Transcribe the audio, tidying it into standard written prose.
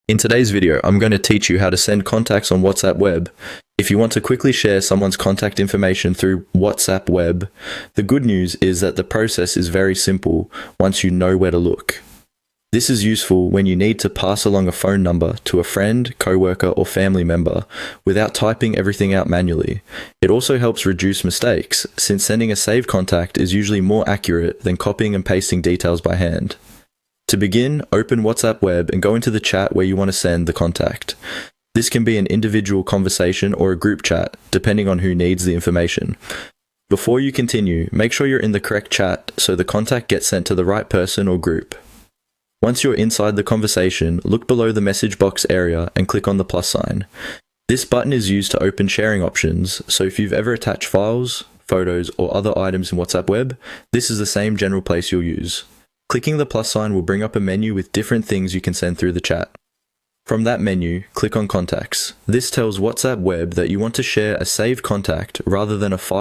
In today's video, I'm going to teach you how to send contacts on WhatsApp Web. If you want to quickly share someone's contact information through WhatsApp Web, the good news is that the process is very simple once you know where to look. This is useful when you need to pass along a phone number to a friend, coworker, or family member without typing everything out manually. It also helps reduce mistakes, since sending a saved contact is usually more accurate than copying and pasting details by hand. To begin, open WhatsApp Web and go into the chat where you want to send the contact. This can be an individual conversation or a group chat, depending on who needs the information. Before you continue, make sure you're in the correct chat so the contact gets sent to the right person or group. Once you're inside the conversation, look below the message box area and click on the plus sign. This button is used to open sharing options, so if you've ever attached files, photos, or other items in WhatsApp Web, this is the same general place you'll use. Clicking the plus sign will bring up a menu with different things you can send through the chat. From that menu, click on Contacts. This tells WhatsApp Web that you want to share a saved contact rather than a file